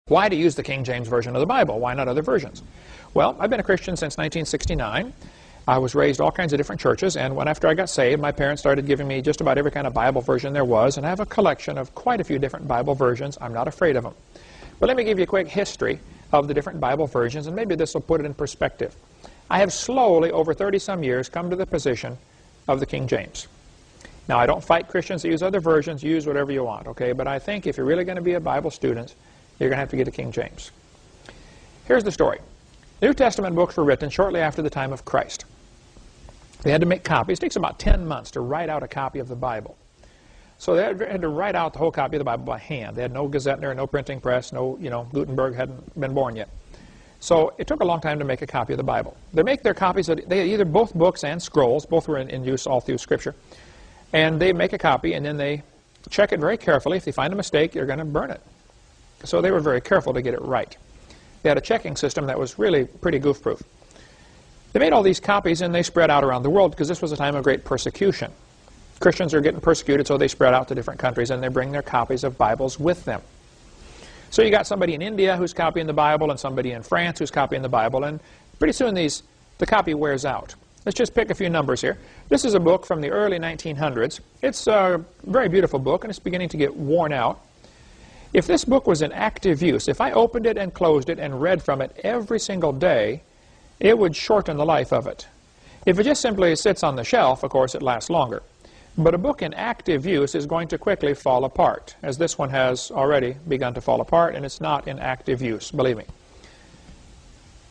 Why to use the King James Version of the Bible? Why not other versions? Well, I've been a Christian since 1969. I was raised all kinds of different churches, and after I got saved, my parents started giving me just about every kind of Bible version there was, and I have a collection of quite a few different Bible versions. I'm not afraid of them. But let me give you a quick history of the different Bible versions, and maybe this will put it in perspective. I have slowly, over 30-some years, come to the position of the King James. Now, I don't fight Christians that use other versions. Use whatever you want, okay? But I think if you're really going to be a Bible student, you're going to have to get a King James. Here's the story. New Testament books were written shortly after the time of Christ. They had to make copies. It takes about 10 months to write out a copy of the Bible. So they had to write out the whole copy of the Bible by hand. They had no Gazettener, no printing press, no, Gutenberg hadn't been born yet. So it took a long time to make a copy of the Bible. They make their copies of, they had either both books and scrolls. Both were in use all through Scripture. And they make a copy, and then they check it very carefully. If they find a mistake, they're going to burn it. So they were very careful to get it right. They had a checking system that was really pretty goof-proof. They made all these copies, and they spread out around the world because this was a time of great persecution. Christians are getting persecuted, so they spread out to different countries, and they bring their copies of Bibles with them. So you got somebody in India who's copying the Bible, and somebody in France who's copying the Bible, and pretty soon the copy wears out. Let's just pick a few numbers here. This is a book from the early 1900s. It's a very beautiful book, and it's beginning to get worn out. If this book was in active use, if I opened it and closed it and read from it every single day, it would shorten the life of it. If it just simply sits on the shelf, of course, it lasts longer. But a book in active use is going to quickly fall apart, as this one has already begun to fall apart, and it's not in active use, believe me.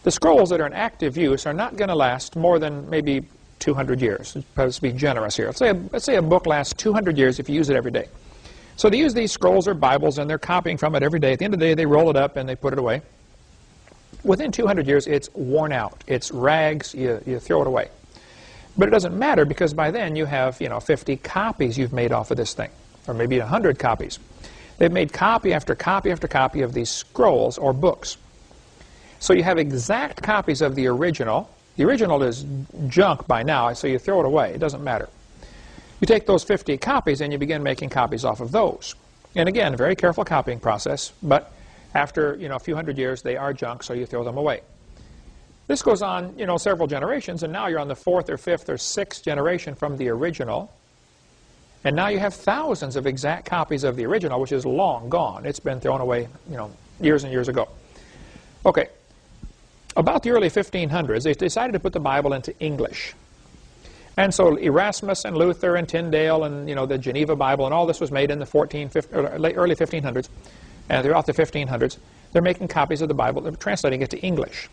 The scrolls that are in active use are not going to last more than maybe 200 years. Let's be generous here. Let's say a book lasts 200 years if you use it every day. So they use these scrolls or Bibles, and they're copying from it every day. At the end of the day, they roll it up and they put it away. Within 200 years, it's worn out. It's rags. You throw it away. But it doesn't matter, because by then you have 50 copies you've made off of this thing, or maybe 100 copies. They've made copy after copy after copy of these scrolls or books. So you have exact copies of the original. The original is junk by now, so you throw it away. It doesn't matter. You take those 50 copies and you begin making copies off of those. And again, a very careful copying process, but after a few hundred years, they are junk, so you throw them away. This goes on several generations, and now you're on the 4th or 5th or 6th generation from the original. And now you have thousands of exact copies of the original, which is long gone. It's been thrown away years and years ago. Okay. About the early 1500s, they decided to put the Bible into English. And so Erasmus and Luther and Tyndale and the Geneva Bible and all this was made in the early 1500s, and throughout the 1500s. They're making copies of the Bible. They're translating it to English.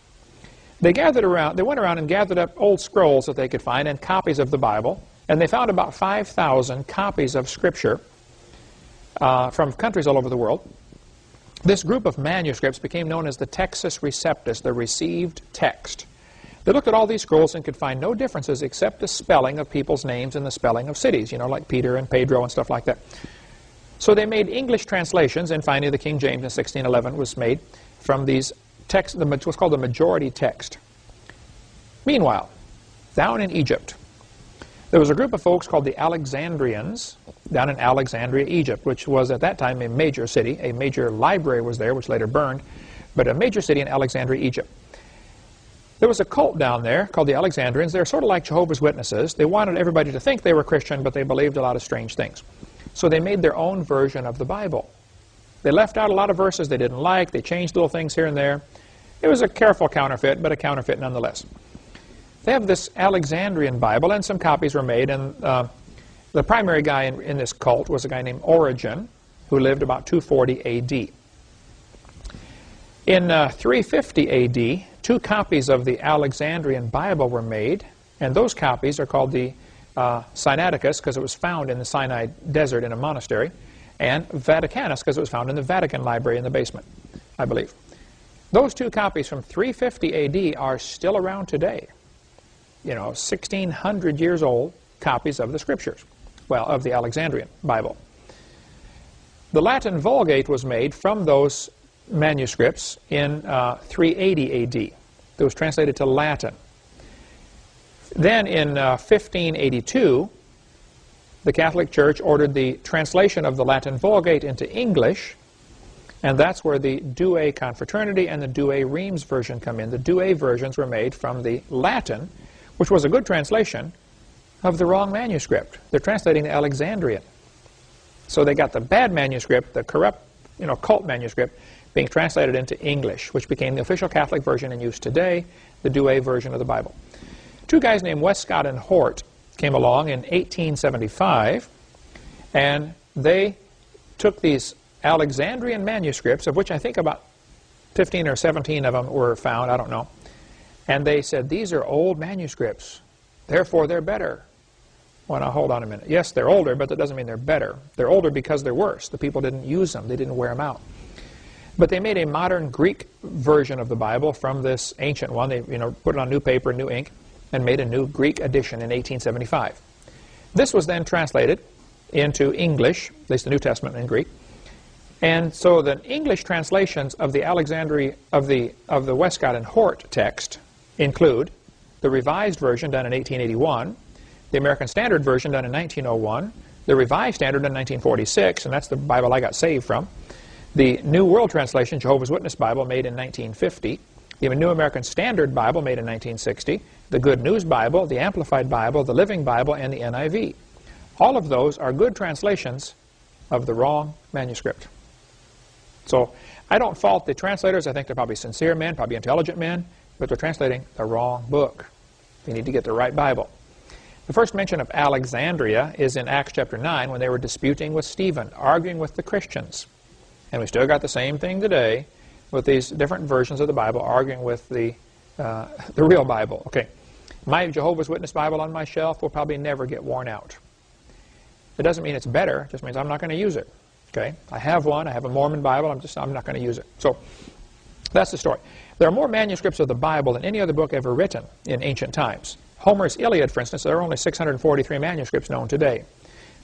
They went around and gathered up old scrolls that they could find and copies of the Bible, and they found about 5,000 copies of Scripture from countries all over the world. This group of manuscripts became known as the Textus Receptus, the received text. They looked at all these scrolls and could find no differences except the spelling of people's names and the spelling of cities, like Peter and Pedro and stuff like that. So they made English translations, and finally the King James in 1611 was made from these texts, what's called the majority text. Meanwhile, down in Egypt, there was a group of folks called the Alexandrians down in Alexandria, Egypt, which was at that time a major city. A major library was there, which later burned, but a major city in Alexandria, Egypt. There was a cult down there called the Alexandrians. They're sort of like Jehovah's Witnesses. They wanted everybody to think they were Christian, but they believed a lot of strange things. So they made their own version of the Bible. They left out a lot of verses they didn't like. They changed little things here and there. It was a careful counterfeit, but a counterfeit nonetheless. They have this Alexandrian Bible, and some copies were made. And the primary guy in this cult was a guy named Origen, who lived about 240 A.D. In 350 A.D., 2 copies of the Alexandrian Bible were made, and those copies are called the Sinaiticus, because it was found in the Sinai desert in a monastery, and Vaticanus, because it was found in the Vatican library in the basement, I believe. Those 2 copies from 350 A.D. are still around today. 1,600 years old copies of the Scriptures, well, of the Alexandrian Bible. The Latin Vulgate was made from those manuscripts in 380 A.D. It was translated to Latin. Then in 1582, the Catholic Church ordered the translation of the Latin Vulgate into English, And that's where the Douay Confraternity and the Douay Rheims version come in. The Douay versions were made from the Latin, which was a good translation of the wrong manuscript. They're translating the Alexandrian. So they got the bad manuscript, the corrupt, cult manuscript, being translated into English, which became the official Catholic version in use today, the Douay version of the Bible. Two guys named Westcott and Hort came along in 1875, and they took these Alexandrian manuscripts, of which I think about 15 or 17 of them were found, I don't know, and they said, these are old manuscripts, therefore they're better. Well, now hold on a minute. Yes, they're older, but that doesn't mean they're better. They're older because they're worse. The people didn't use them. They didn't wear them out. But they made a modern Greek version of the Bible from this ancient one. They put it on new paper, new ink, and made a new Greek edition in 1875. This was then translated into English, at least the New Testament in Greek. And so the English translations of the of the Westcott and Hort text include the Revised Version done in 1881, the American Standard Version done in 1901, the Revised Standard in 1946, and that's the Bible I got saved from, the New World Translation, Jehovah's Witness Bible, made in 1950, the New American Standard Bible, made in 1960, the Good News Bible, the Amplified Bible, the Living Bible, and the NIV. All of those are good translations of the wrong manuscript. So I don't fault the translators. I think they're probably sincere men, probably intelligent men, but they're translating the wrong book. They need to get the right Bible. The first mention of Alexandria is in Acts chapter 9 when they were disputing with Stephen, arguing with the Christians. And we still got the same thing today with these different versions of the Bible arguing with the real Bible. Okay, my Jehovah's Witness Bible on my shelf will probably never get worn out. It doesn't mean it's better, it just means I'm not going to use it. Okay, I have one, I have a Mormon Bible, I'm not going to use it. So that's the story. There are more manuscripts of the Bible than any other book ever written in ancient times. Homer's Iliad, for instance, there are only 643 manuscripts known today.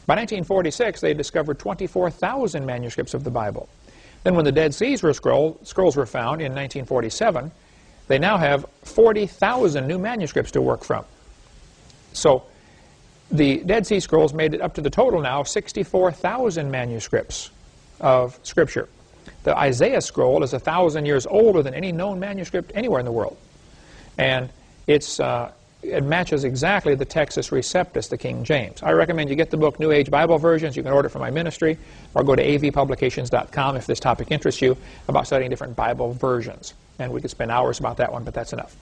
By 1946, they discovered 24,000 manuscripts of the Bible. Then when the Dead Sea Scrolls were found in 1947, they now have 40,000 new manuscripts to work from. So the Dead Sea Scrolls made it up to the total now of 64,000 manuscripts of Scripture. The Isaiah scroll is 1,000 years older than any known manuscript anywhere in the world. And it matches exactly the Textus Receptus, the King James. I recommend you get the book New Age Bible Versions. You can order it from my ministry, or go to avpublications.com if this topic interests you, about studying different Bible versions. And we could spend hours about that one, but that's enough.